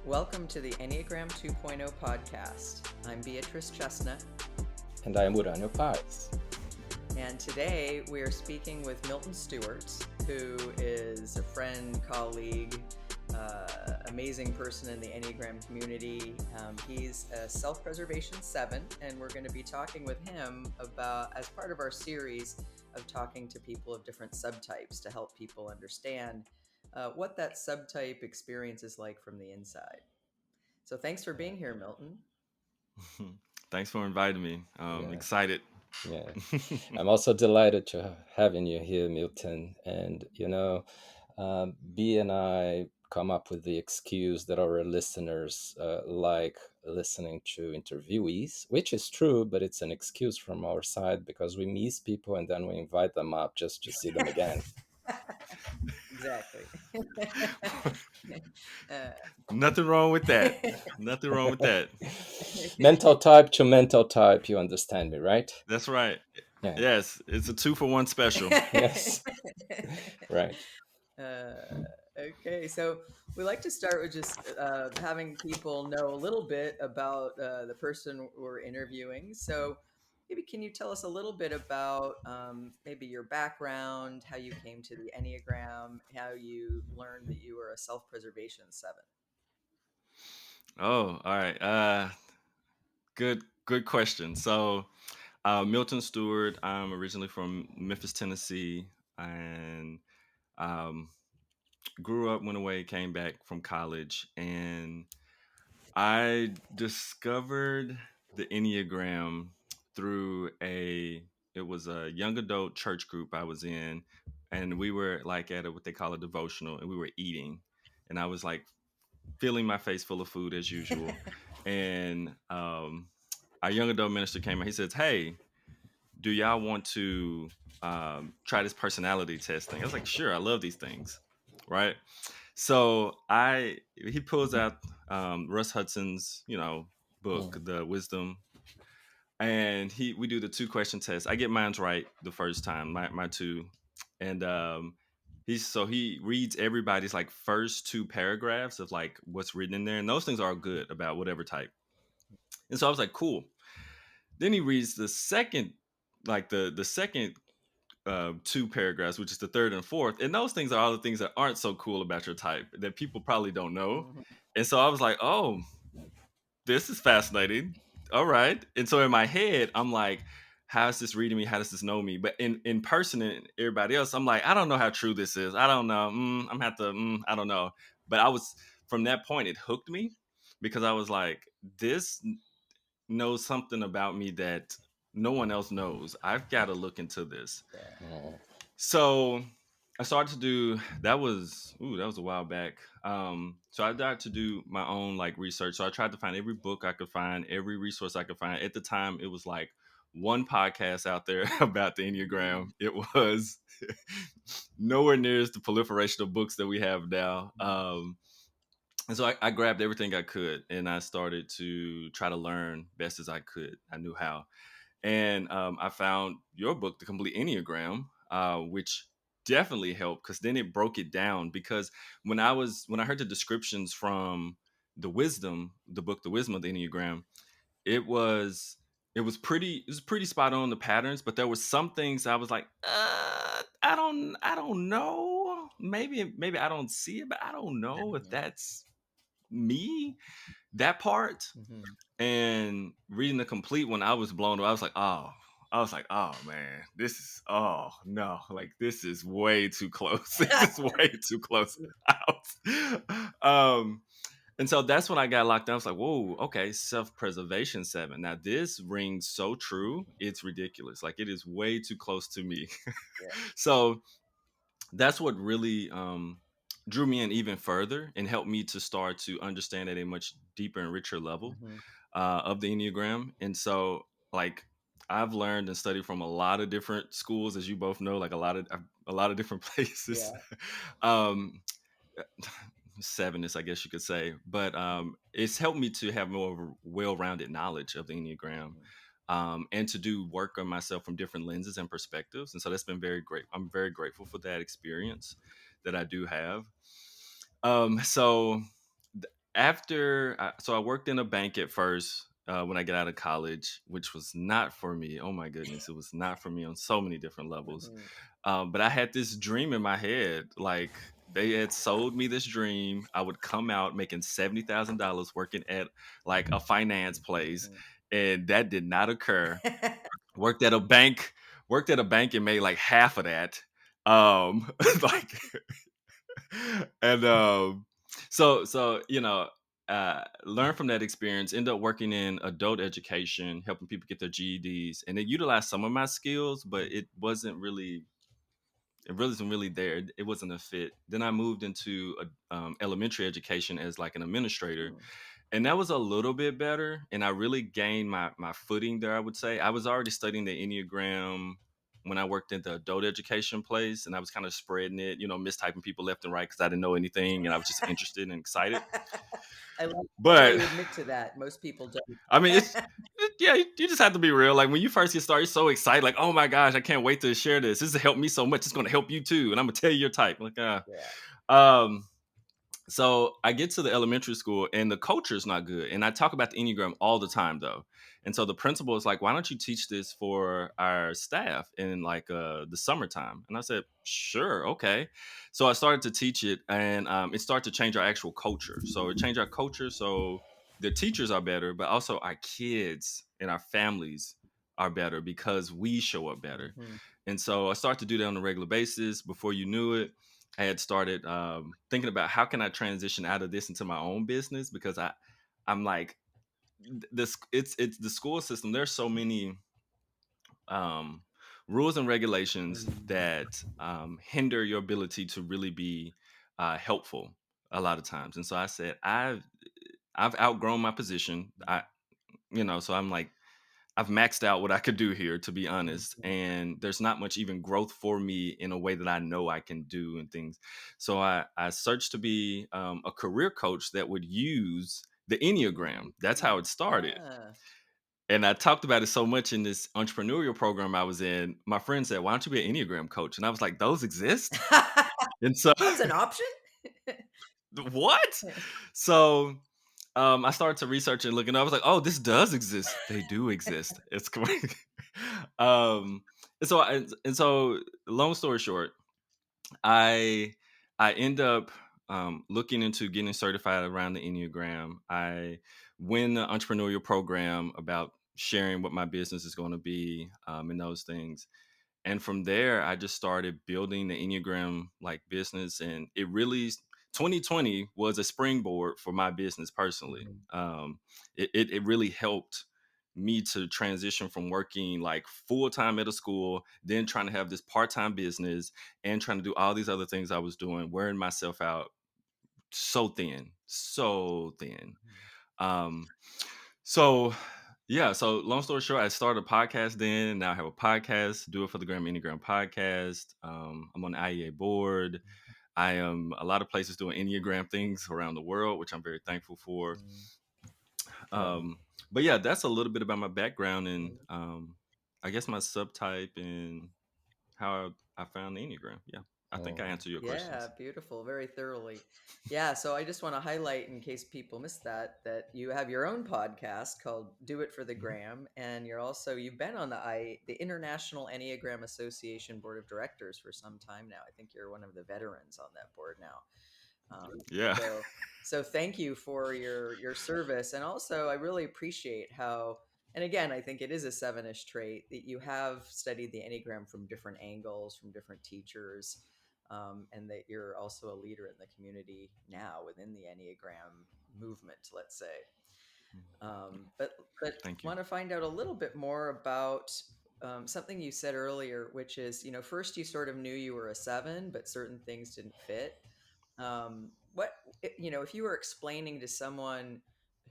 Welcome to the Enneagram 2.0 podcast. I'm Beatrice Chesnut. And I am Uranio Paes. And today we are speaking with Milton Stewart, who is a friend, colleague, amazing person in the Enneagram community. He's a self-preservation 7, and we're going to be talking with him about, as part of our series of talking to people of different subtypes to help people understand what that subtype experience is like from the inside. So thanks for being here, Milton. Thanks for inviting me. Excited. Yeah, I'm also delighted to having you here, Milton. And B and I come up with the excuse that our listeners like listening to interviewees, which is true, but it's an excuse from our side because we miss people and then we invite them up just to see them again. Exactly. Nothing wrong with that. Nothing wrong with that. Mental type to mental type, you understand me, right? That's right. Yeah. Yes, it's a 2-for-1 special. Yes. Right. Okay, so we like to start with just having people know a little bit about the person we're interviewing. So maybe can you tell us a little bit about maybe your background, how you came to the Enneagram, how you learned that you were a self-preservation 7? Oh, all right. Good question. So, Milton Stewart. I'm originally from Memphis, Tennessee, and um, grew up, went away, came back from college, and I discovered the Enneagram through it was a young adult church group I was in, and we were like at what they call a devotional, and we were eating, and I was like filling my face full of food as usual, and our young adult minister came and he says, "Hey, do y'all want to try this personality testing?" I was like, "Sure, I love these things," right? So he pulls out Russ Hudson's, book, The Wisdom, and we do the 2-question test. I get mine's right the first time, my 2, and he reads everybody's like first 2 paragraphs of like what's written in there, and those things are all good about whatever type. And so I was like, cool. Then he reads the second, like the second 2 paragraphs, which is the third and fourth, and those things are all the things that aren't so cool about your type that people probably don't know. Mm-hmm. And so I was like, oh, this is fascinating. All right. And so in my head, I'm like, how is this reading me? How does this know me? But in person and everybody else, I'm like, I don't know how true this is. I don't know. I'm gonna have to. I don't know. But from that point, it hooked me because I was like, this knows something about me that no one else knows. I've got to look into this. Yeah. So I started to do that was a while back. So I started to do my own like research. So I tried to find every book I could find, every resource I could find. At the time, it was like one podcast out there about the Enneagram. It was nowhere near as the proliferation of books that we have now. And so I grabbed everything I could and I started to try to learn best as I could. I knew how. And I found your book, The Complete Enneagram, which definitely helped because then it broke it down. Because when I heard the descriptions from the book, The Wisdom of the Enneagram, it was pretty spot on the patterns, but there was some things I was like, I don't know. Maybe I don't see it, but I don't know if that's me, that part. Mm-hmm. And reading the complete one, I was blown away. I was like, oh man, this is, oh no, like this is way too close. This is way too close out. And so that's when I got locked down. I was like, whoa, okay, self-preservation 7. Now this rings so true. It's ridiculous. Like it is way too close to me. Yeah. So that's what really drew me in even further and helped me to start to understand at a much deeper and richer level Mm-hmm. of the Enneagram. And so, like, I've learned and studied from a lot of different schools, as you both know, like a lot of different places. Yeah. um, 7 is, I guess you could say, but it's helped me to have more of a well-rounded knowledge of the Enneagram. And to do work on myself from different lenses and perspectives. And so that's been very great. I'm very grateful for that experience that I do have. So so I worked in a bank at first when I got out of college, which was not for me. Oh my goodness, it was not for me on so many different levels. Mhm. But I had this dream in my head, like they had sold me this dream. I would come out making $70,000 working at like a finance place, Mhm. and that did not occur. Worked at a bank, worked at a bank and made like half of that. Like and so learn from that experience, end up working in adult education, helping people get their GEDs, and it utilized some of my skills, but it wasn't really there. It wasn't a fit. Then I moved into elementary education as like an administrator, Mhm. and that was a little bit better. And I really gained my footing there. I would say I was already studying the Enneagram when I worked at the adult education place, and I was kind of spreading it, mistyping people left and right because I didn't know anything, and I was just interested and excited. I love how But you admit to that. Most people I mean, don't. yeah, you just have to be real. Like when you first get started, you're so excited, like, oh my gosh, I can't wait to share this. This has helped me so much. It's going to help you too, and I'm gonna tell you your type. Like, Yeah. um, so I get to the elementary school and the culture is not good. And I talk about the Enneagram all the time though. And so the principal is like, why don't you teach this for our staff in like the summertime? And I said, sure, okay. So I started to teach it, and it started to change our actual culture. So it changed our culture. So the teachers are better, but also our kids and our families are better because we show up better. Mhm. And so I started to do that on a regular basis. Before you knew it, I had started thinking about how can I transition out of this into my own business, because I'm like this it's the school system. There's so many um, rules and regulations Mhm. that hinder your ability to really be helpful a lot of times. And so I said I've outgrown my position. So I'm like, I've maxed out what I could do here, to be honest. Mhm. And there's not much even growth for me in a way that I know I can do and things. So I searched to be a career coach that would use the Enneagram. That's how Mhm. it started. Ah. And I talked about it so much in this entrepreneurial program I was in. My friend said, why don't you be an Enneagram coach? And I was like, those exist? And so, That's an option? what? So I started to research and look, and I was like, "Oh, this does exist. They do exist. It's cool." um, and so, long story short, I I end up looking into getting certified around the Enneagram. I win the entrepreneurial program about sharing what my business is going to be, and those things. And from there I just started building the Enneagram like business, and 2020 was a springboard for my business personally. Mhm. It really helped me to transition from working like full-time at a school, then trying to have this part-time business and trying to do all these other things I was doing, wearing myself out so thin. um so yeah, so long story short, I started a podcast then. Now I have a podcast, Do It for the Gram Enneagram podcast. I'm on the IEA board. I am a lot of places doing Enneagram things around the world, which I'm very thankful for. Mhm. Yeah. Um, but yeah, that's a little bit about my background and I guess my subtype and how I found the Enneagram. Yeah, I think I Oh, answered your yeah, questions. beautiful, very thoroughly. Yeah, so I just want to highlight, in case people missed that you have your own podcast called "Do It for the Mhm. Gram," and you've been on the International Enneagram Association board of directors for some time now. I think you're one of the veterans on that board now. Um, Yeah. so so thank you for your service, and also I really appreciate how. And again, I think it is a sevenish trait that you have studied the Enneagram from different angles, from different teachers, and that you're also a leader in the community now within the Enneagram movement, let's say. But Thank you. want to find out a little bit more about something you said earlier, which is, first you sort of knew you were a seven, but certain things didn't fit. What if you were explaining to someone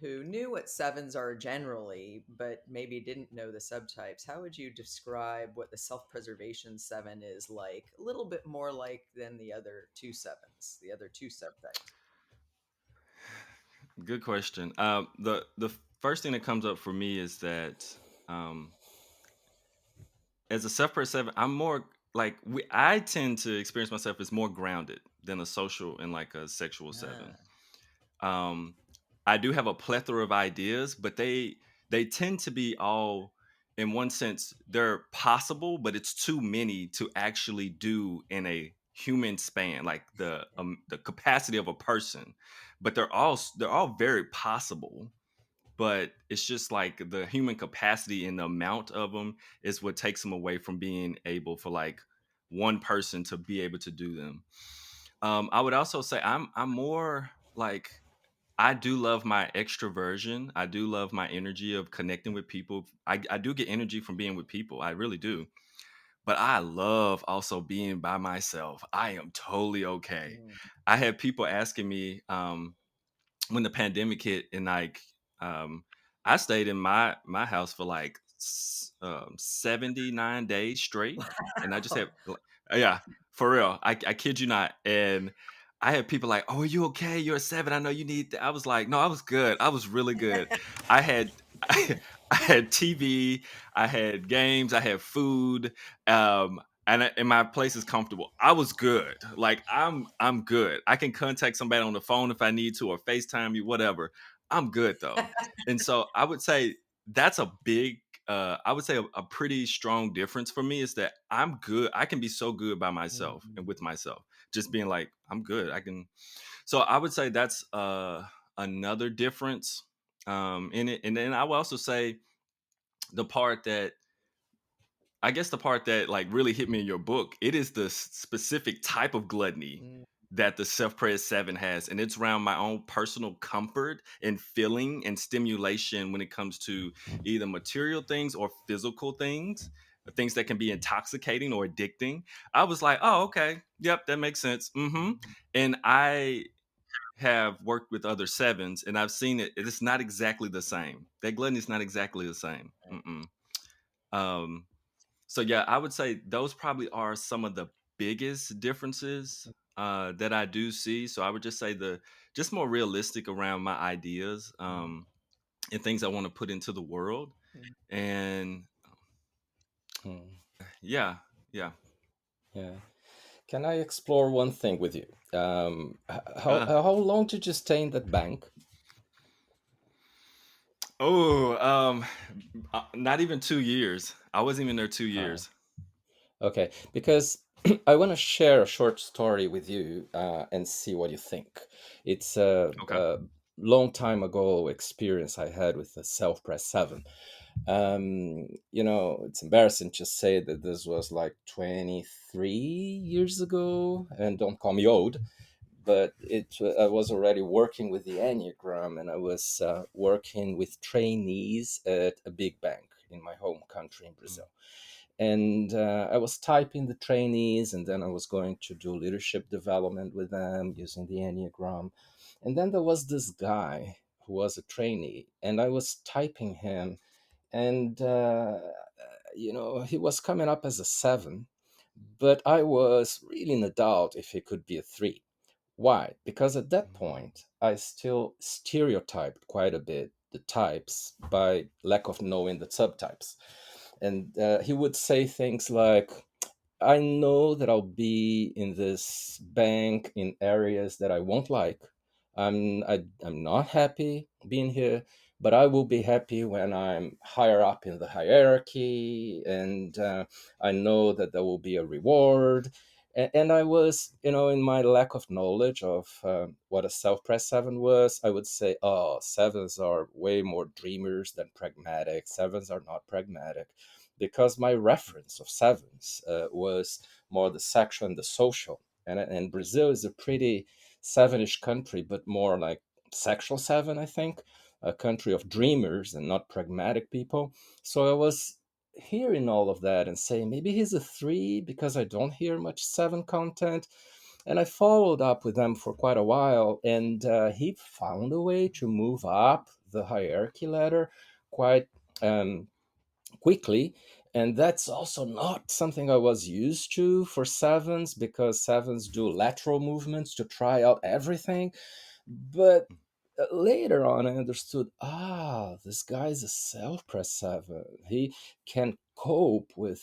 who knew what sevens are generally, but maybe didn't know the subtypes, how would you describe what the self-preservation seven is like? A little bit more like than the other two sevens, the other two subtypes. Good question. The first thing that comes up for me is that um, as a self seven, I'm more like I tend to experience myself as more grounded than a social and like a sexual seven. Ah. Um, I do have a plethora of ideas, but they tend to be all, in one sense, they're possible, but it's too many to actually do in a human span, like the capacity of a person. But they're all very possible, but it's just like the human capacity and the amount of them is what takes them away from being able for like one person to be able to do them. I would also say I'm more like, I do love my extroversion. I do love my energy of connecting with people. I do get energy from being with people. I really do. But I love also being by myself. I am totally okay. Mm. I had people asking me, when the pandemic hit, and like, um I stayed in my house for like 79 days straight, and I just had yeah, for real, I kid you not. And I had people like, oh, are you okay, you're a seven, I know you need I was like, no, I was good, I was really good. I had I had TV, I had games, I had food, and my place is comfortable. I was good. Like, I'm good. I can contact somebody on the phone if I need to, or FaceTime you, whatever. I'm good though. And so I would say that's a big I would say a pretty strong difference for me, is that I'm good. I can be so good by myself and Mhm. with myself. Just being like, I'm good. I can, so I would say that's another difference in it. And then I would also say the part that, I guess the part that like really hit me in your book, it is the specific type of gluttony Mm. that the self-praise seven has. And it's around my own personal comfort and feeling and stimulation when it comes to either material things or physical things, things that can be intoxicating or addicting. I was like, oh, okay. Yep, that makes sense. And I have worked with other sevens, and I've seen it. It's not exactly the same. That gluttony is not exactly the same. Um, so yeah, I would say those probably are some of the biggest differences that I do see. So I would just say the just more realistic around my ideas, and things I want to put into the world. Mm. And Hmm. yeah, yeah. Yeah. Can I explore one thing with you? Uh, How long did you stay in that bank? oh, not even 2 years. I wasn't even there two Uh, years. okay, because I want to share a short story with you and see what you think. It's Okay. a long time ago experience I had with the Self Press 7. It's embarrassing to say that this was like 23 years ago, and don't call me old, but I was already working with the Enneagram, and I was working with trainees at a big bank in my home country in Brazil. And I was typing the trainees, and then I was going to do leadership development with them using the Enneagram. And then there was this guy who was a trainee, and I was typing him, and he was coming up as a 7, but I was really in a doubt if he could be a 3. Why? Because at that point I still stereotyped quite a bit the types by lack of knowing the subtypes. And he would say things like, I know that I'll be in this bank in areas that I won't like. I'm not happy being here, but I will be happy when I'm higher up in the hierarchy, and I know that there will be a reward. And I was, in my lack of knowledge of what a self-press 7 was, I would say, oh, sevens are way more dreamers than pragmatic. Sevens are not pragmatic, because my reference of sevens was more the sexual and the social. And Brazil is a pretty sevenish country, but more like sexual 7, I think, a country of dreamers and not pragmatic people. So I was hearing all of that and saying, maybe he's a 3 because I don't hear much 7 content. And I followed up with them for quite a while, and he found a way to move up the hierarchy ladder quite um, quickly. And that's also not something I was used to for sevens, because sevens do lateral movements to try out everything. But later on, I understood, this guy's a self press 7. He can cope with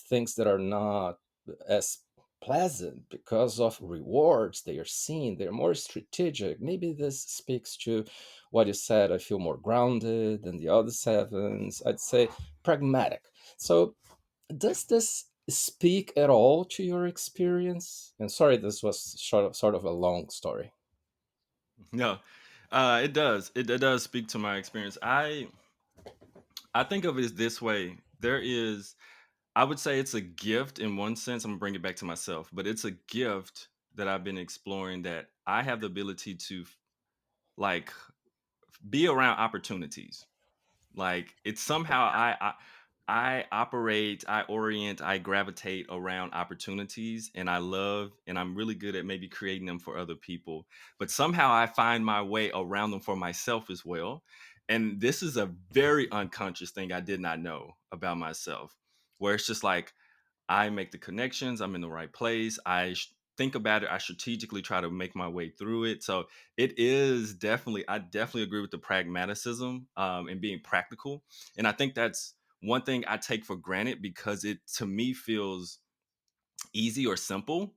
things that are not as pleasant because of rewards they are seeing. They're more strategic. Maybe this speaks to what you said. I feel more grounded than the other sevens. I'd say pragmatic. So does this speak at all to your experience? And sorry, this was sort of a long story. No, it does. It does speak to my experience. I think of it this way. There is, I would say it's a gift in one sense. I'm gonna bring it back to myself, but it's a gift that I've been exploring, that I have the ability to like be around opportunities. Like it's somehow I operate, I orient, I gravitate around opportunities, and I love, and I'm really good at maybe creating them for other people. But somehow I find my way around them for myself as well. And this is a very unconscious thing I did not know about myself, where it's just like I make the connections. I'm in the right place. Think about it. I strategically try to make my way through it. So it is definitely, I definitely agree with the pragmatism, and being practical. And I think that's one thing I take for granted because it to me feels easy or simple.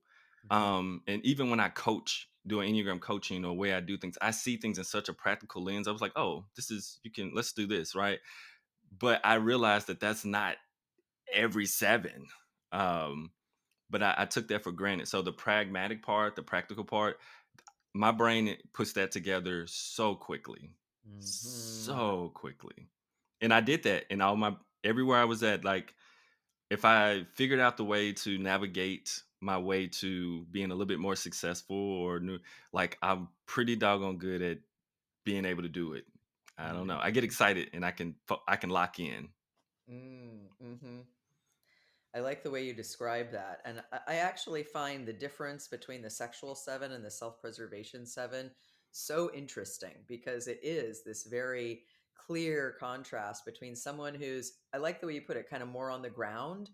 Mhm. And even when I coach, doing Enneagram coaching or way I do things, I see things in such a practical lens. I was like, oh, let's do this, right? But I realized that that's not every seven. Um, but I took that for granted. So the pragmatic part, the practical part, my brain puts that together Mhm. so quickly. And I did that in all my everywhere I was at. Like if I figured out the way to navigate my way to being a little bit more successful or new, like I'm pretty doggone good at being able to do it. I don't know. I get Mhm. excited and I can lock in. Mhm. I like the way you describe that. And I actually find the difference between the sexual seven and the self preservation seven so interesting because it is this very clear contrast between someone who's, I like the way you put it, kind of more on the ground,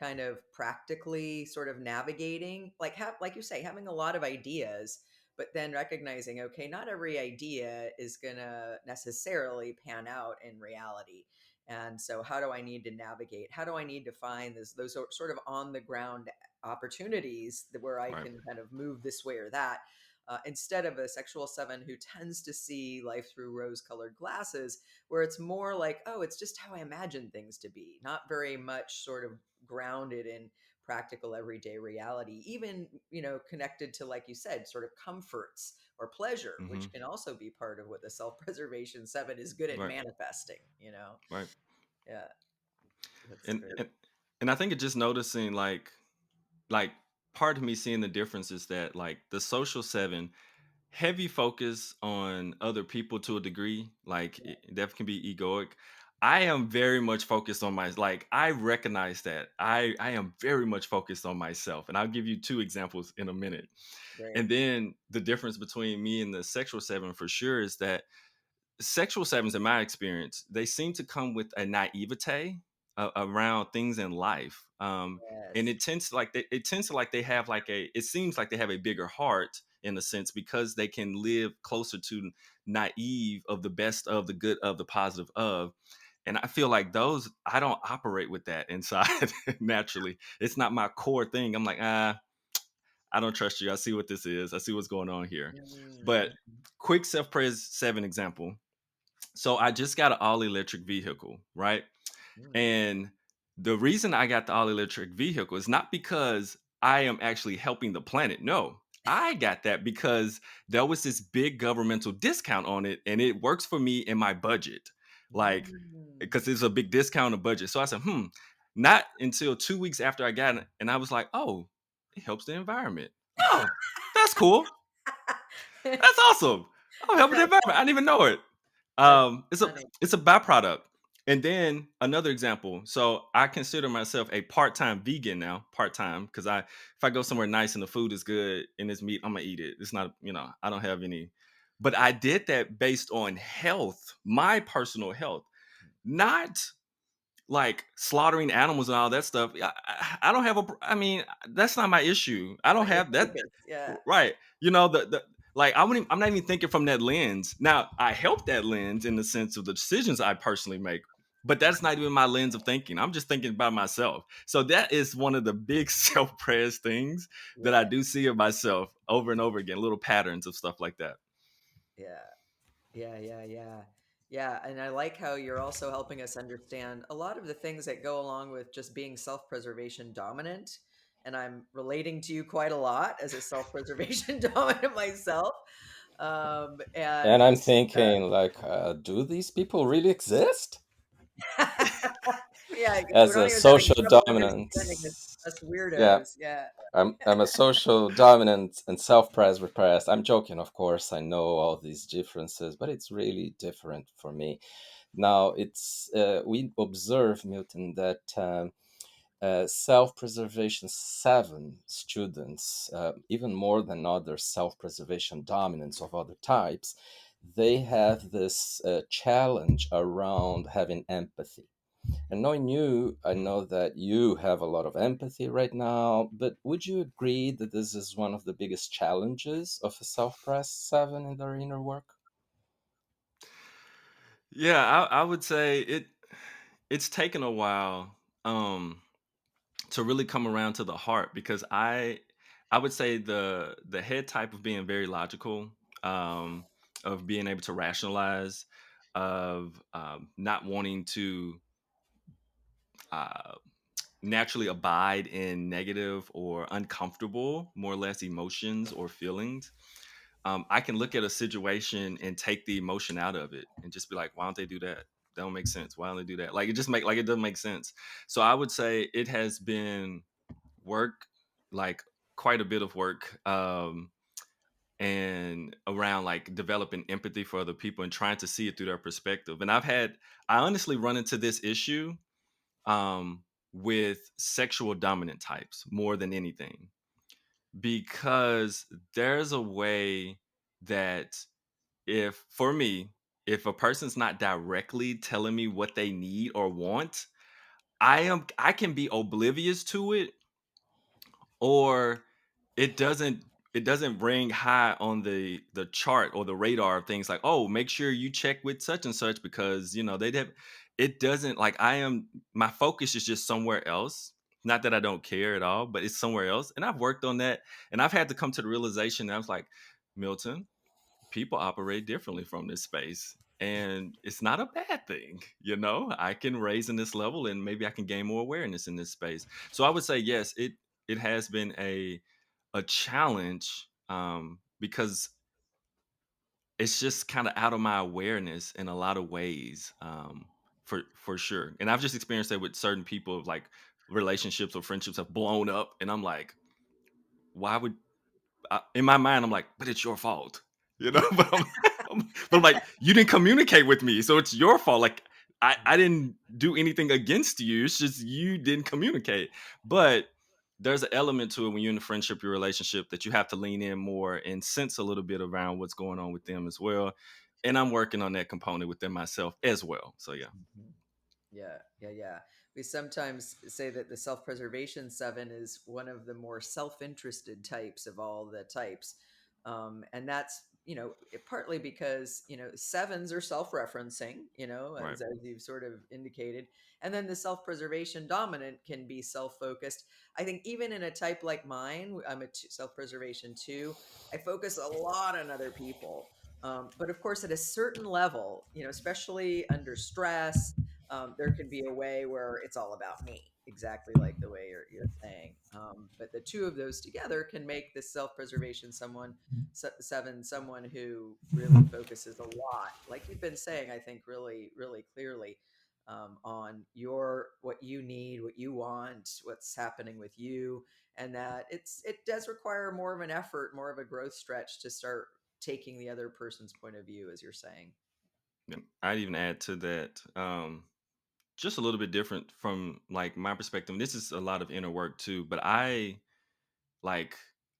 kind of practically sort of navigating, like you say, having a lot of ideas, but then recognizing, okay, not every idea is going to necessarily pan out in reality. And so, how do I need to navigate? How do I need to find those sort of on the ground opportunities where I Right. can kind of move this way or that? Instead of a sexual seven who tends to see life through rose colored glasses, where it's more like, oh, it's just how I imagine things to be, not very much sort of grounded in practical everyday reality, even, connected to, like you said, sort of comforts or pleasure, Hmm. which can also be part of what the self preservation seven is good at Right. manifesting. Right. Yeah, that's And, great. and and I think it's just noticing like part of me seeing the difference is that like the social seven heavy focus on other people to a degree, like that can be egoic. I am very much focused on my, like I recognize that I am very much focused on myself, and I'll give you two examples in a minute. Great. And then the difference between me and the sexual seven for sure is that sexual sevens, in my experience, they seem to come with a naivete around things in life, and Yes. it tends to like they have like a, it seems like they have a bigger heart in a sense because they can live closer to naive of the best of the good of the positive of. And I feel like those, I don't operate with that inside naturally. It's not my core thing. I'm like, I don't trust you. I see what this is. I see what's going on here. But Mm-hmm. quick self-praise seven example. So I just got an all electric vehicle, right? Mm. And the reason I got the all electric vehicle is not because I am actually helping the planet. No, I got that because there was this big governmental discount on it and it works for me in my budget. Like, Mm. because it's a big discount on the budget. So I said, not until 2 weeks after I got it. And I was like, oh, it helps the environment. Oh, that's cool. That's awesome. I'm helping the environment. I didn't even know it. That's It's a funny. byproduct. And then another example. So I consider myself a part-time vegan now, part-time, because if I go somewhere nice and the food is good and it's meat, I'm gonna eat it. It's not, I don't have any. But I did that based on health, my personal health, not like slaughtering animals and all that stuff. I don't have I mean, that's not my issue. I don't Not your have that. focus. Yeah. Right. The like I'm not even thinking from that lens. Now I help that lens in the sense of the decisions I personally make. but that's not even my lens of thinking. I'm just thinking about myself. So that is one of the big self-prayers things that I Yeah, do see of myself over and over again, little patterns of stuff like that. yeah. Yeah. Yeah, and I like how you're also helping us understand a lot of the things that go along with just being self-preservation dominant. And I'm relating to you quite a lot as a self-preservation dominant myself. And I'm And thinking, like, do these people really exist? yeah, because As a Uranio is having social trouble dominant, understanding us yeah, weirdos. Yeah. I'm a social dominant and self repressed. I'm joking, of course. I know all these differences, but it's really different for me. Now, it's we observe, Milton, that self-preservation 7 students, even more than other self-preservation dominants of other types, they have this challenge around having empathy. And knowing you, I know that you have a lot of empathy right now, but would you agree that this is one of the biggest challenges of a self-press 7 in their inner work? Yeah, I would say it's taken a while to really come around to the heart, because I would say the head type of being very logical, um, of being able to rationalize, of not wanting to uh, naturally abide in negative or uncomfortable, more or less, emotions or feelings. I can look at a situation and take the emotion out of it and just be like, why don't they do that? That don't make sense. Why don't they do that? Like, it doesn't make sense. So I would say it has been work, like quite a bit of work, and around like developing empathy for other people and trying to see it through their perspective. And I honestly run into this issue um, with sexual dominant types more than anything, because there's a way that, if for me, if a person's not directly telling me what they need or want, I can be oblivious to it, or it doesn't ring high on the chart or the radar of things, like, oh, make sure you check with such and such, because they'd have it doesn't, like, my focus is just somewhere else. Not that I don't care at all, but it's somewhere else, and I've worked on that, and I've had to come to the realization that I was like, Milton, people operate differently from this space, and it's not a bad thing. I can raise in this level, and maybe I can gain more awareness in this space. So I would say yes, it has been a challenge, because it's just kind of out of my awareness in a lot of ways, for sure. And I've just experienced that with certain people, like relationships or friendships have blown up, and I'm like, why would in my mind, I'm like, but it's your fault, But I'm like, you didn't communicate with me, so it's your fault. Like, I didn't do anything against you. It's just you didn't communicate. But there's an element to it when you're in a friendship, your relationship, that you have to lean in more and sense a little bit around what's going on with them as well. And I'm working on that component within myself as well. So yeah. Mhm. Yeah. We sometimes say that the self preservation 7 is one of the more self interested types of all the types. And that's, partly because, sevens are self referencing, Right. as you've sort of indicated. And then the self preservation dominant can be self focused. I think even in a type like mine, I'm a self preservation 2, I focus a lot on other people. But of course, at a certain level, especially under stress, there can be a way where it's all about me, exactly like the way you're saying. But the two of those together can make this self-preservation 7 someone who really focuses a lot, like you've been saying, I think really, really clearly, on what you need, what you want, what's happening with you, and that it does require more of an effort, more of a growth stretch to start taking the other person's point of view, as you're saying. Yeah. I'd even add to that. Just a little bit different from like my perspective. This is a lot of inner work too, but like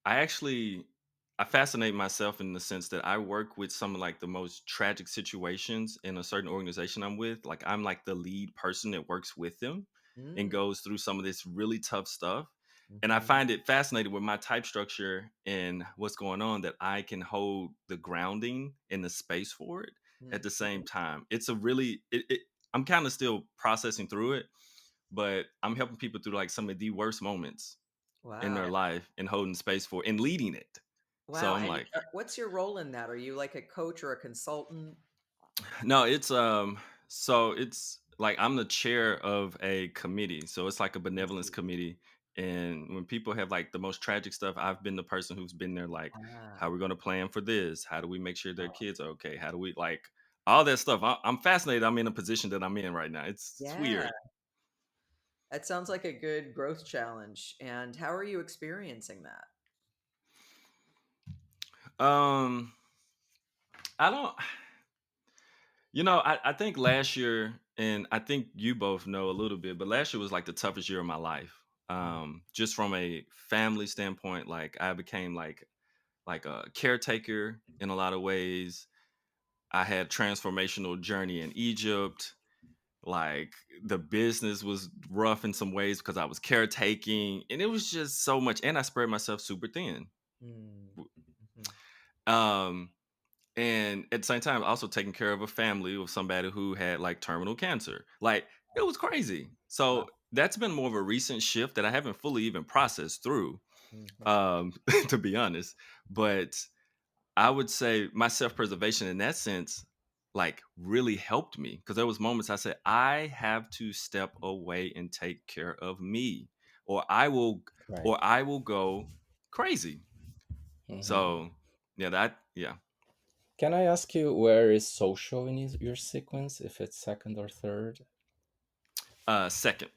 I actually I fascinate myself in the sense that I work with some of like the most tragic situations in a certain organization I'm with. Like, I'm like the lead person that works with them and Mm. goes through some of this really tough stuff. And I Mhm. find it fascinating with my type structure and what's going on, that I can hold the grounding in the space for it at the Mhm. same time. It's a really I'm kind of still processing through it, but I'm helping people through like some of the worst moments in their Wow. life and holding space for and leading it. So Wow. I'm And like, what's your role in that? Are you like a coach or a consultant? no, it's like I'm the chair of a committee. So it's like a I benevolence see. committee. And when people have like the most tragic stuff, I've been the person who's been there like, how Ah, are we gonna plan for this? How do we make sure their wow. kids are okay? How do we like all that stuff? I'm fascinated. I'm in a position that I'm in right now. It's Yeah. weird. That sounds like a good growth challenge. And how are you experiencing that? Um, I don't I think last year, and I think you both know a little bit, but last year was like the toughest year of my life. Mm, Just from a family standpoint, like I became like a caretaker in a lot of ways. I had transformational journey in Egypt. Like the business was rough in some ways because I was caretaking, and it was just so much. And I spread myself super thin. mm, mhm. Um, and at the same time also taking care of a family of somebody who had like terminal cancer. Like it was crazy. Wow. So that's been more of a recent shift that I haven't fully even processed through, Mhm. to be honest. But I would say my self-preservation in that sense like really helped me because there was moments I said I have to step away and take care of me, or I will Right. or I will go crazy. Hmm. So yeah, that yeah. Can I ask you where is social in your sequence, if it's second or third? Second.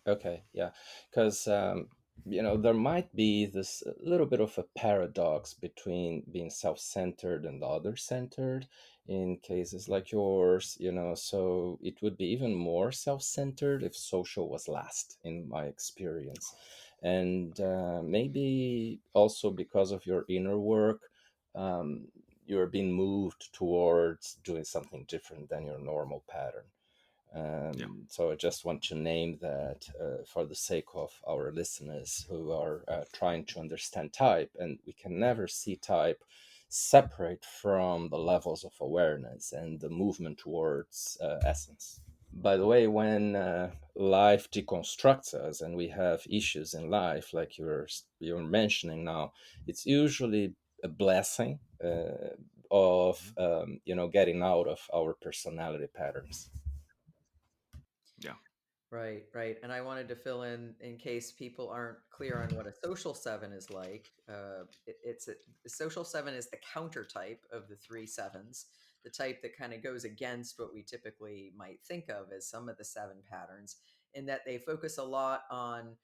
Okay, yeah, because there might be this little bit of a paradox between being self-centered and other-centered in cases like yours. So it would be even more self-centered if social was last, in my experience, and maybe also because of your inner work, um, you're being moved towards doing something different than your normal pattern. Yeah. So I just want to name that for the sake of our listeners who are trying to understand type, and we can never see type separate from the levels of awareness and the movement towards essence. By the way, when life deconstructs us and we have issues in life, like you're mentioning now, it's usually a blessing of getting out of our personality patterns. Yeah. Right, right. And I wanted to fill in case people aren't clear on what a social seven is like. It's a social seven is the counter type of the three sevens, the type that kind of goes against what we typically might think of as some of the seven patterns, in that they focus a lot on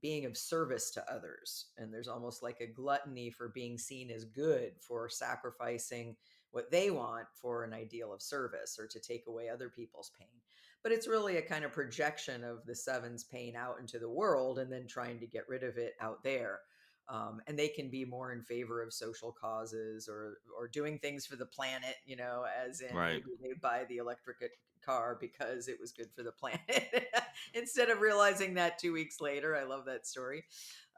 being of service to others. And there's almost like a gluttony for being seen as good, for sacrificing what they want for an ideal of service or to take away other people's pain, but it's really a kind of projection of the sevens pain out into the world and then trying to get rid of it out there. And they can be more in favor of social causes or doing things for the planet, as in Right. maybe they buy the electric car because it was good for the planet instead of realizing that 2 weeks later. I love that story.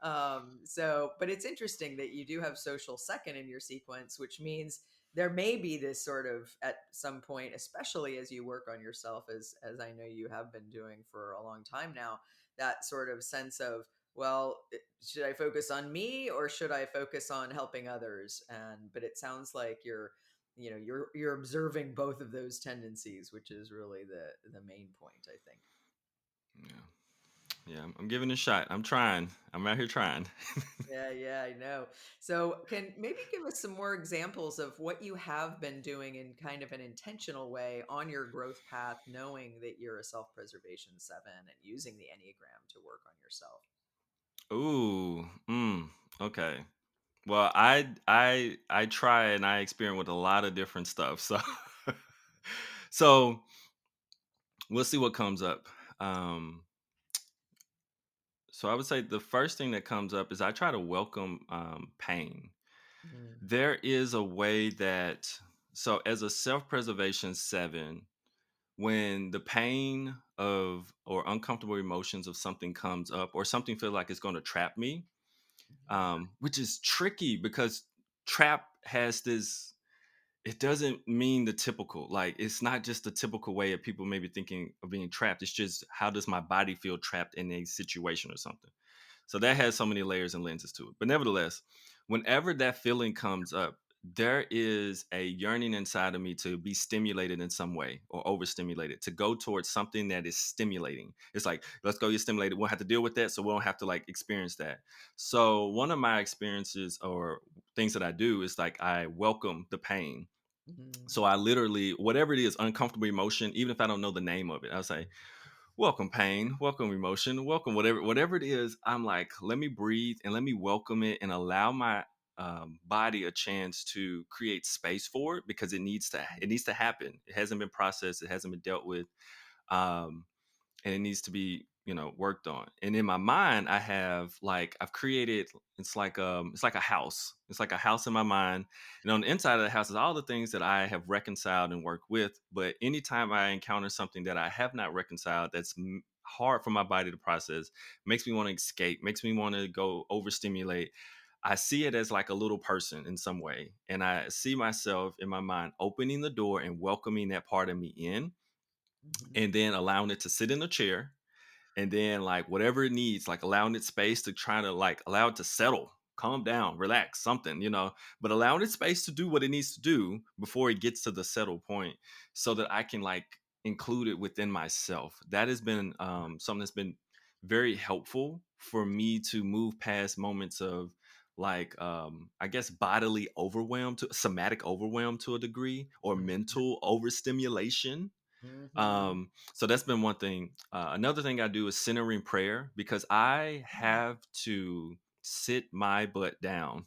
But it's interesting that you do have social second in your sequence, which means there may be this sort of at some point, especially as you work on yourself, as I know you have been doing for a long time now, that sort of sense of, well, should I focus on me or should I focus on helping others? And but it sounds like you're observing both of those tendencies, which is really the main point, I think. Yeah. Yeah. I'm giving it a shot. I'm trying. I'm out here trying. Yeah, yeah, I know. So, can maybe give us some more examples of what you have been doing in kind of an intentional way on your growth path, knowing that you're a self preservation seven and using the Enneagram to work on yourself? Ooh. Okay. Well, I try and I experiment with a lot of different stuff. So so we'll see what comes up. Um, so I would say the first thing that comes up is I try to welcome pain. Mm, There is a way that so as a self-preservation seven, when the pain of or uncomfortable emotions of something comes up or something feels like it's going to trap me, which is tricky because trap has this. it doesn't mean the typical, like it's not just the typical way of people maybe thinking of being trapped. It's just, how does my body feel trapped in a situation or something? So that has so many layers and lenses to it. But nevertheless, whenever that feeling comes up, there is a yearning inside of me to be stimulated in some way, or overstimulated, to go towards something that is stimulating. It's like, let's go get stimulated. We'll have to deal with that, so we don't have to like experience that. So one of my experiences or things that I do is like, I welcome the pain. Mm-hmm. So I literally, whatever it is, uncomfortable emotion, even if I don't know the name of it, I'll say, welcome pain, welcome emotion, welcome whatever it is. I'm like, let me breathe and let me welcome it and allow my body a chance to create space for it, because it needs to happen. It hasn't been processed, it hasn't been dealt with. um, and it needs to be, worked on. And in my mind, I've created, it's like a house. It's like a house in my mind, and on the inside of the house is all the things that I have reconciled and worked with. But anytime I encounter something that I have not reconciled, that's hard for my body to process, makes me want to escape, makes me want to go overstimulate, I see it as like a little person in some way, and I see myself in my mind opening the door and welcoming that part of me in, Mm-hmm. and then allowing it to sit in a chair, and then like whatever it needs, like allowing it space to try to like allow it to settle, calm down, relax, something, but allowing it space to do what it needs to do before it gets to the settle point, so that I can like include it within myself. That has been something that's been very helpful for me to move past moments of like I guess bodily overwhelm, to somatic overwhelm to a degree, or mental overstimulation. Mm-hmm. So that's been one thing. Another thing I do is centering prayer, because I have to sit my butt down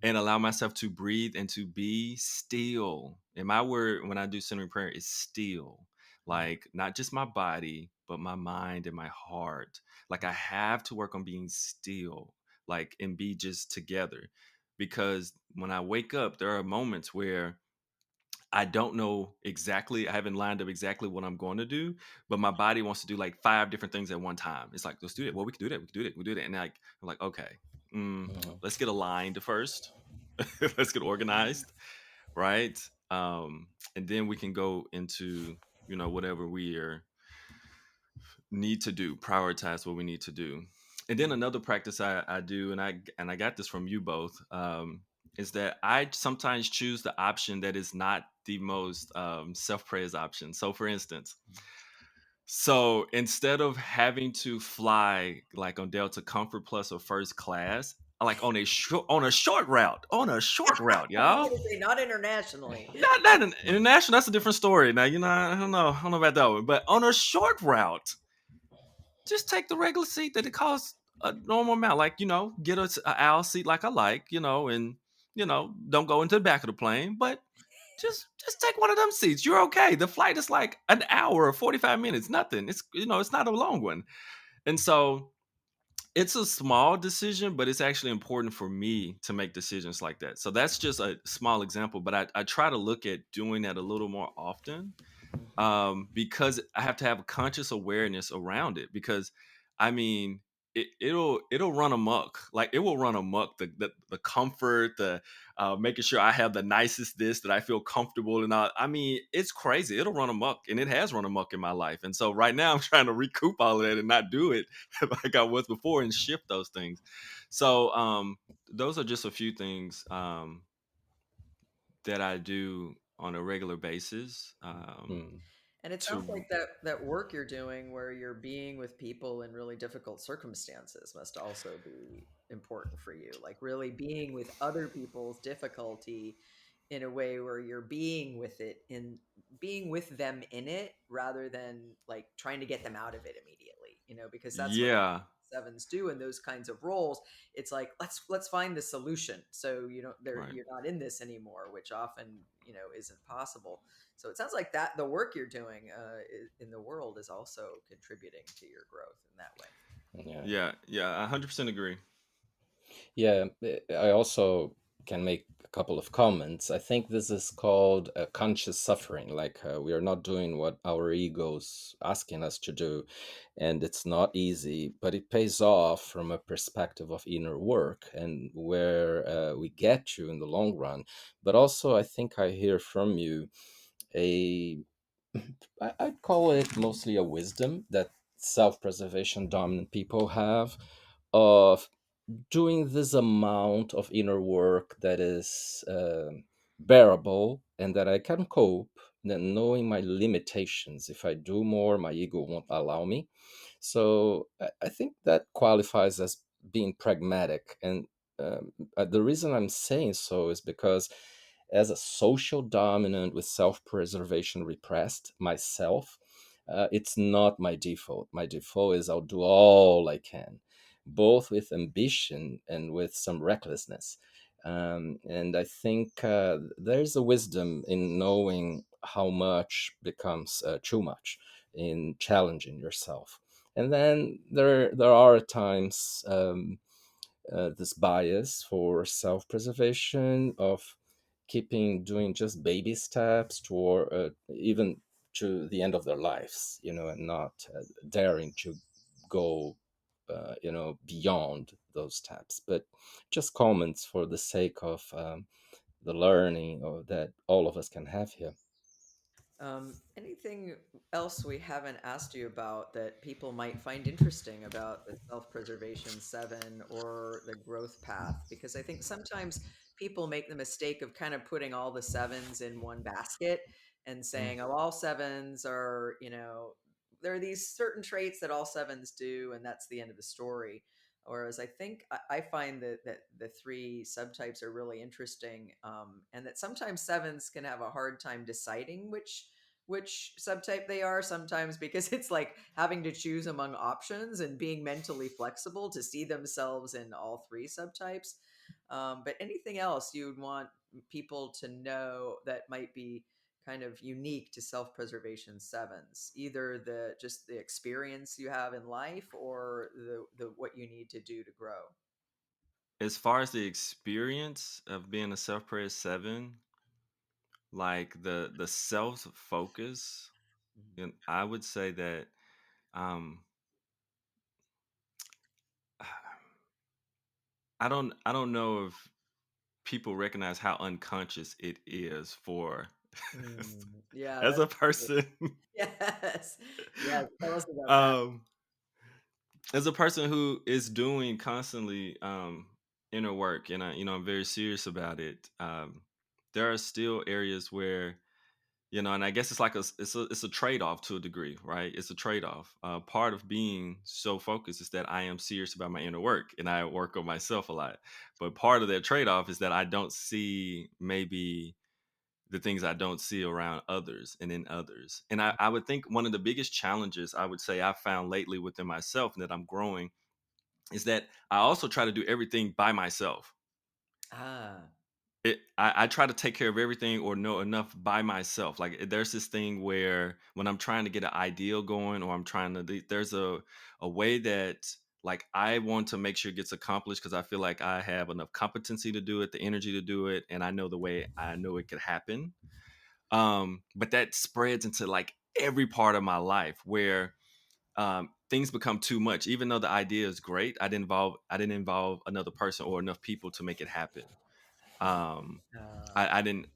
and allow myself to breathe and to be still. And my word when I do centering prayer is still, like not just my body, but my mind and my heart. Like I have to work on being still, like, and be just together. Because when I wake up, there are moments where I don't know exactly. I haven't lined up exactly what I'm going to do, but my body wants to do like five different things at one time. It's like, let's do it. Well, we can do that. We can do that. We can do that. And like, I'm like, okay, Mhm. let's get aligned first. Let's get organized, right? And then we can go into whatever we are need to do, prioritize what we need to do. And then another practice I do, and I got this from you both, is that I sometimes choose the option that is not the most self-praise option. So for instance, so instead of having to fly like on Delta Comfort Plus or first class, like on a short route, I was y'all. going to say not internationally. Not an international. That's a different story. Now I don't know about that one, but on a short route, just take the regular seat that it costs a normal amount. Like, get a aisle seat like I like, and don't go into the back of the plane, but just take one of them seats. You're okay. The flight is like an hour or 45 minutes, nothing. It's not a long one. And so it's a small decision, but it's actually important for me to make decisions like that. So that's just a small example, but I try to look at doing that a little more often, because I have to have a conscious awareness around it. Because I mean, it'll run amok. Like it will run amok. The comfort, the making sure I have the nicest this, that I feel comfortable and all. I mean, it's crazy. It'll run amok, and it has run amok in my life. And so right now I'm trying to recoup all of that and not do it like I was before, and shift those things. So those are just a few things that I do on a regular basis. Mm. And it sounds To like that work you're doing where you're being with people in really difficult circumstances must also be important for you. Like really being with other people's difficulty in a way where you're being with it in being with them in it rather than like trying to get them out of it immediately, because that's what Yeah, sevens do in those kinds of roles. It's like let's find the solution so right. you're not in this anymore, which often isn't possible. So it sounds like that the work you're doing in the world is also contributing to your growth in that way. Yeah. Yeah, 100% agree. Yeah. I also can make a couple of comments. I think this is called conscious suffering. Like we are not doing what our egos asking us to do, and it's not easy, but it pays off from a perspective of inner work and where we get to in the long run. But also, I think I hear from you a I'd call it mostly a wisdom that self-preservation dominant people have of doing this amount of inner work that is bearable and that I can cope, then knowing my limitations. If I do more, my ego won't allow me. So I think that qualifies as being pragmatic. And the reason I'm saying so is because as a social dominant with self-preservation repressed myself, it's not my default. My default is I'll do all I can, both with ambition and with some recklessness. And I think there's a wisdom in knowing how much becomes too much in challenging yourself. And then there are times this bias for self-preservation of keeping doing just baby steps toward even to the end of their lives, and not daring to go beyond those steps. But just comments for the sake of the learning or that all of us can have here. Anything else we haven't asked you about that people might find interesting about the self-preservation seven or the growth path? Because I think sometimes people make the mistake of kind of putting all the sevens in one basket and Mm. saying, oh, all sevens are, there are these certain traits that all sevens do, and that's the end of the story. Whereas I think I find that the three subtypes are really interesting, and that sometimes sevens can have a hard time deciding which subtype they are sometimes because it's like having to choose among options and being mentally flexible to see themselves in all three subtypes. But anything else you'd want people to know that might be kind of unique to self-preservation sevens, either the just the experience you have in life or the what you need to do to grow. As far as the experience of being a self-praise seven, like the self focus, and I would say that um I don't know if people recognize how unconscious it is for Yeah, as that's a true. person. Yes. Yes, tell us about that. um as a person who is doing constantly inner work, and I'm very serious about it. There are still areas where, and I guess it's like it's a trade-off to a degree, right? It's a trade-off. Part of being so focused is that I am serious about my inner work and I work on myself a lot. But part of that trade-off is that I don't see maybe the things I don't see around others and in others. And I would think one of the biggest challenges I would say I've found lately within myself and that I'm growing is that I also try to do everything by myself. Ah. I try to take care of everything or know enough by myself. Like there's this thing where when I'm trying to get an ideal going or I'm trying to, there's a way that like I want to make sure it gets accomplished because I feel like I have enough competency to do it, the energy to do it, and I know the way I know it could happen. But that spreads into like every part of my life where things become too much. Even though the idea is great, I didn't involve another person or enough people to make it happen. Um, uh, I didn't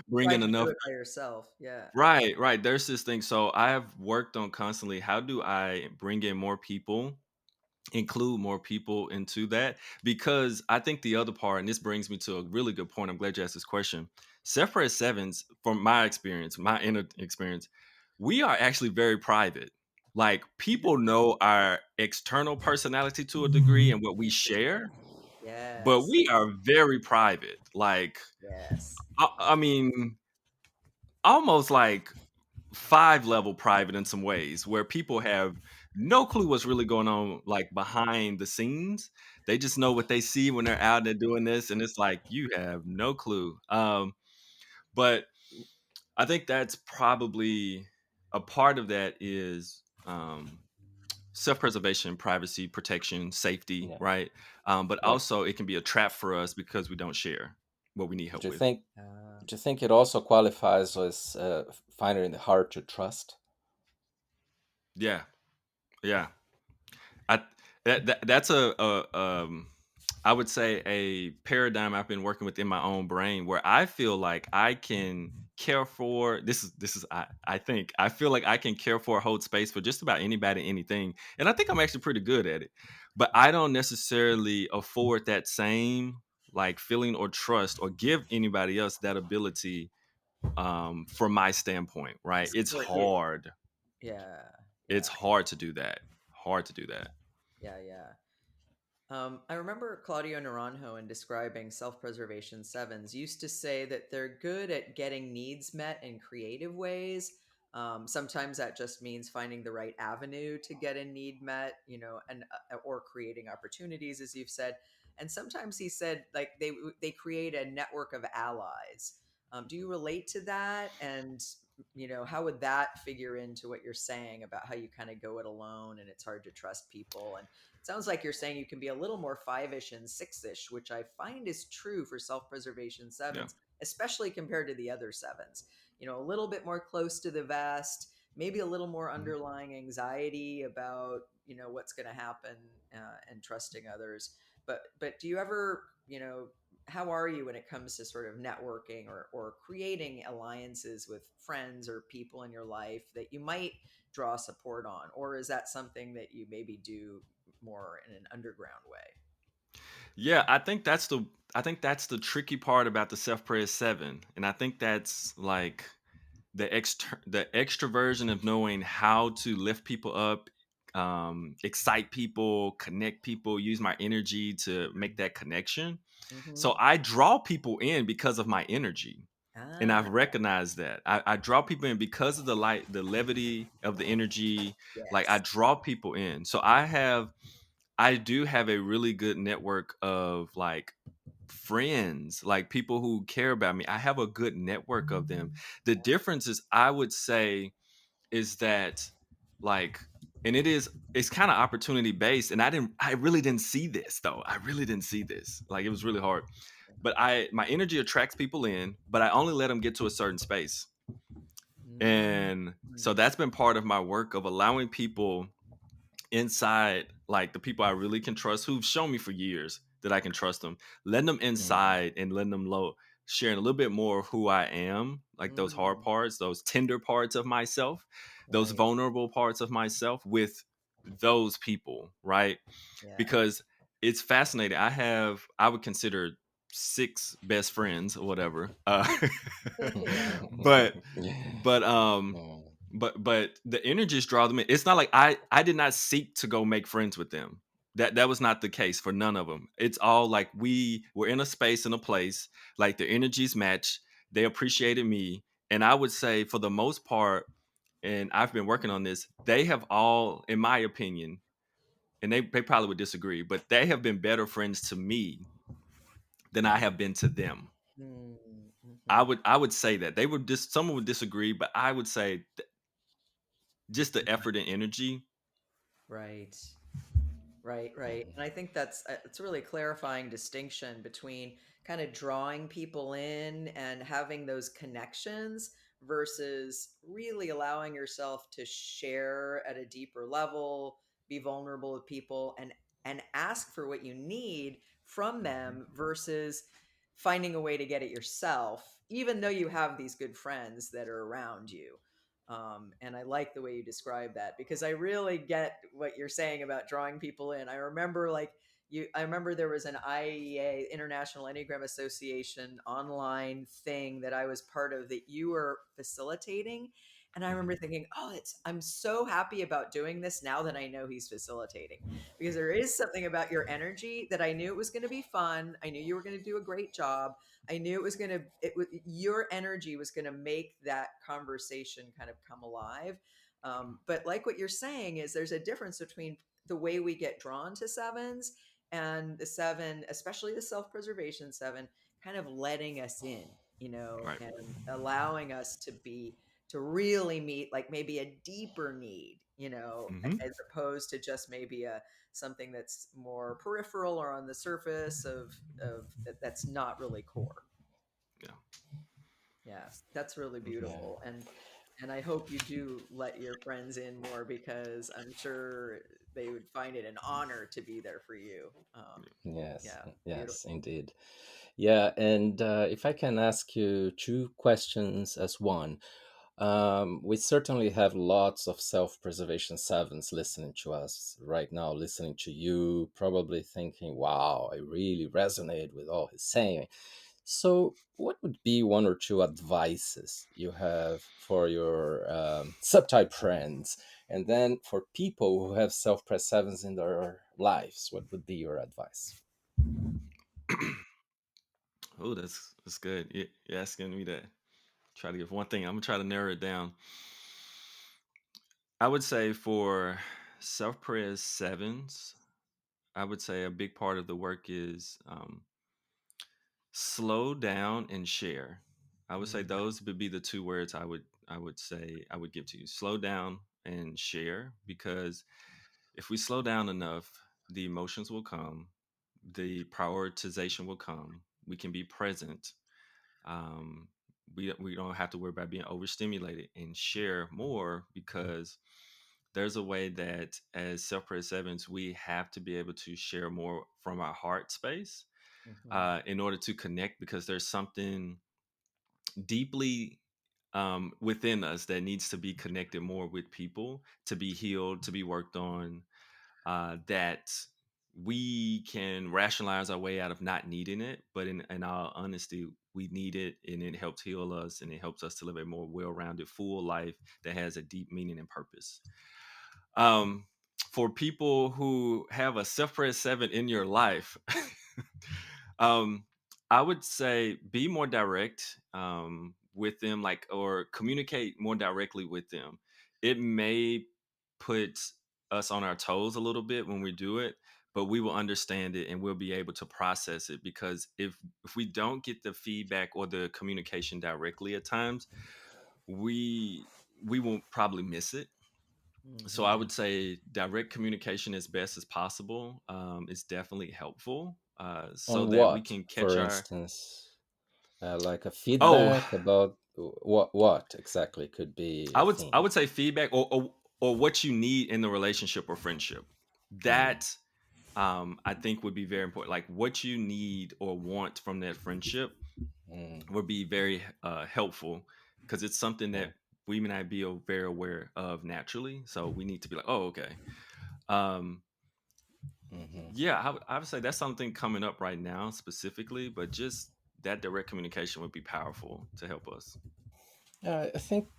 bring Tried in to do enough. it by yourself. Yeah. Right, right. There's this thing. So I have worked on constantly. How do I bring in more people, include more people into that? Because I think the other part, and this brings me to a really good point. I'm glad you asked this question. Separate sevens, from my experience, my inner experience, we are actually very private. Like people know our external personality to a degree and what we share, but Yes. we are very private. Like, Yes. I mean, almost like five level private in some ways, where people have no clue what's really going on, like behind the scenes. They just know what they see when they're out there doing this, and it's like you have no clue. But I think that's probably a part of that is self-preservation, privacy, protection, safety, Yeah. right? But Yeah. also it can be a trap for us because we don't share what we need Would help you with. think? Uh, Do you think it also qualifies as finding it hard to trust? Yeah, yeah. I that's I would say a paradigm I've been working with in my own brain where I feel like I can care for this is I think I feel like I can care for, hold space for just about anybody, anything, and I think I'm actually pretty good at it, but I don't necessarily afford that same like feeling or trust or give anybody else that ability, from my standpoint, right? It's so it, hard. yeah, It's yeah, hard to do that. Hard to do that. yeah, yeah. I remember Claudio Naranjo, in describing self preservation sevens, used to say that they're good at getting needs met in creative ways. Sometimes that just means finding the right avenue to get a need met, and or creating opportunities, as you've said. And sometimes he said, like, they create a network of allies. Do you relate to that? And how would that figure into what you're saying about how you kind of go it alone and it's hard to trust people? And sounds like you're saying you can be a little more five-ish and six-ish, which I find is true for self-preservation Yeah. sevens, especially compared to the other sevens. A little bit more close to the vest, maybe a little more Mhm. underlying anxiety about what's going to happen, and trusting others. But do you ever, how are you when it comes to sort of networking or creating alliances with friends or people in your life that you might draw support on? Or is that something that you maybe do more in an underground way? Yeah, I think that's the tricky part about the self prayer 7. And I think that's like the extra version of knowing how to lift people up, excite people, connect people, use my energy to make that connection. Mm-hmm. So I draw people in because of my energy. And Ah, I've recognized that I draw people in because of the light, the levity of the energy. Like I yes. draw people in. So I do have a really good network of like friends, like people who care about me. I have a good network of them. The difference is, I would say, is that like, and it's kind of opportunity based. And I really didn't see this though. I really didn't see this. Like it was really hard. But my energy attracts people in, but I only let them get to a certain space. Mm-hmm. And so that's been part of my work of allowing people inside, like the people I really can trust, who've shown me for years that I can trust them, letting them Mm. inside and letting them sharing a little bit more of who I am, like those hard Mm, parts, those tender parts of myself, those right. vulnerable parts of myself with those people, right? Yeah. Because it's fascinating. I would consider six best friends or whatever. Yeah. But but Mm. but the energies draw them in. It's not like I did not seek to go make friends with them. That was not the case for none of them. It's all like we were in a space and a place, like the energies match. They appreciated me, and I would say for the most part, and I've been working on this. They have all, in my opinion, and they probably would disagree, but they have been better friends to me than I have been to them. Mm-hmm. I would say that they would someone would disagree, but I would say just the effort and energy. Right. Right, right. And I think that's it's a really clarifying distinction between kind of drawing people in and having those connections versus really allowing yourself to share at a deeper level, be vulnerable with people and ask for what you need from them versus finding a way to get it yourself, even though you have these good friends that are around you. And I like the way you describe that because I really get what you're saying about drawing people in. I remember there was an IEA, International Enneagram Association online thing that I was part of that you were facilitating. And I remember Mhm. thinking, oh, I'm so happy about doing this now that I know he's facilitating because there is something about your energy that I knew it was going to be fun. I knew you were going to do a great job. I knew your energy was going to make that conversation kind of come alive. But like what you're saying is there's a difference between the way we get drawn to sevens and the seven, especially the self-preservation seven, kind of letting us in, Right. and allowing us to really meet like maybe a deeper need, Hmm. as opposed to just maybe a something that's more peripheral or on the surface of that's not really core. Yeah. Yeah, that's really Yeah. beautiful. And I hope you do let your friends in more because I'm sure they would find it an honor to be there for you. Yes, Yeah, yes, beautiful. indeed. Yeah, and if I can ask you two questions as one, we certainly have lots of self-preservation sevens listening to us right now, listening to you, probably thinking, wow, I really resonate with all he's saying. So, what would be one or two advices you have for your subtype friends? And then for people who have self-pres sevens in their lives, what would be your advice? Oh, that's good. You're asking me to try to give one thing. I'm gonna try to narrow it down. I would say for self-pres sevens, I would say a big part of the work is slow down and share. I would say Mm, those would be the two words I would say I would give to you. Slow down and share, because if we slow down enough, the emotions will come, the prioritization will come. We can be present. Um, we don't have to worry about being overstimulated, and share more, because there's a way that as self-pres sevens we have to be able to share more from our heart space mhm, in order to connect, because there's something deeply within us that needs to be connected more with people, to be healed, to be worked on, that we can rationalize our way out of not needing it, but in all honesty we need it, and it helps heal us, and it helps us to live a more well-rounded full life that has a deep meaning and purpose. um, for people who have a self-pres 7 in your life, um, I would say be more direct with them, like, or communicate more directly with them. It may put us on our toes a little bit when we do it, but we will understand it and we'll be able to process it, because if we don't get the feedback or the communication directly at times, we we will probably miss it. So I mhm. would say direct communication as best as possible is definitely helpful, so On that we what, can catch for our. instance? Like a Oh, feedback about what exactly could be I a would I theme? would say feedback, or what you need in the relationship or friendship. Mm, That I think would be very important. Like what you need or want from that friendship mm, would be very helpful, because it's something yeah. that we may not be very aware of naturally. So we need to be like, oh, okay. Um, Hmm. Yeah, I would say that's something coming up right now specifically, but just that direct communication would be powerful to help us. I think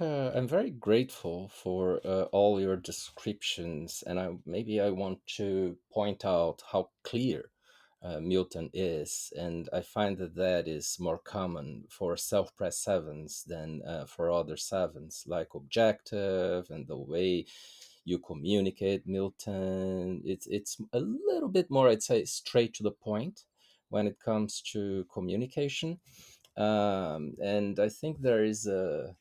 I'm very grateful for all your descriptions, and I want to point out how clear Milton is, and I find that that is more common for self-press sevens than for other sevens, like objective and the way you communicate, Milton. It's a little bit more, I'd say, straight to the point when it comes to communication, and I think there is a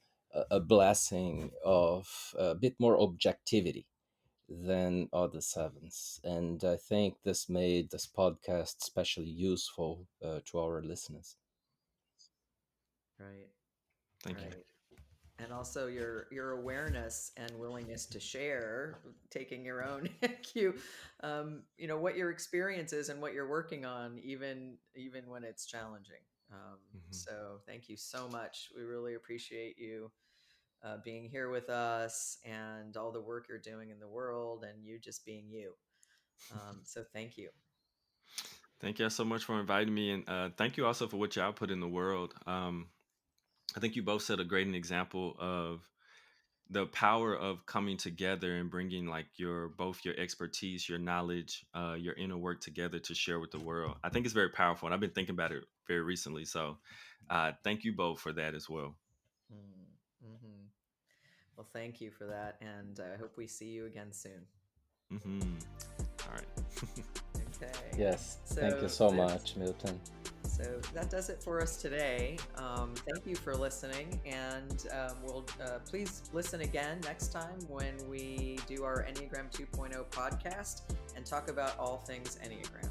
blessing of a bit more objectivity than other sevens, and I think this made this podcast especially useful to our listeners. Right, Thank you. right. And also your awareness and willingness to share, taking your own cue, what your experience is and what you're working on, even when it's challenging. Hmm. So thank you so much. We really appreciate you being here with us and all the work you're doing in the world, and you just being you. So thank you. Thank you so much for inviting me, and thank you also for what y'all put in the world. I think you both set a great example of the power of coming together and bringing like your expertise, your knowledge, your inner work together to share with the world. I think it's very powerful, and I've been thinking about it very recently. So, thank you both for that as well. Mm-hmm. Well, thank you for that, and I hope we see you again soon. Hmm. All right. Okay. Yes, thank you So so this much, Milton. So that does it for us today. Thank you for listening, and we'll please listen again next time when we do our Enneagram 2.0 podcast and talk about all things Enneagram.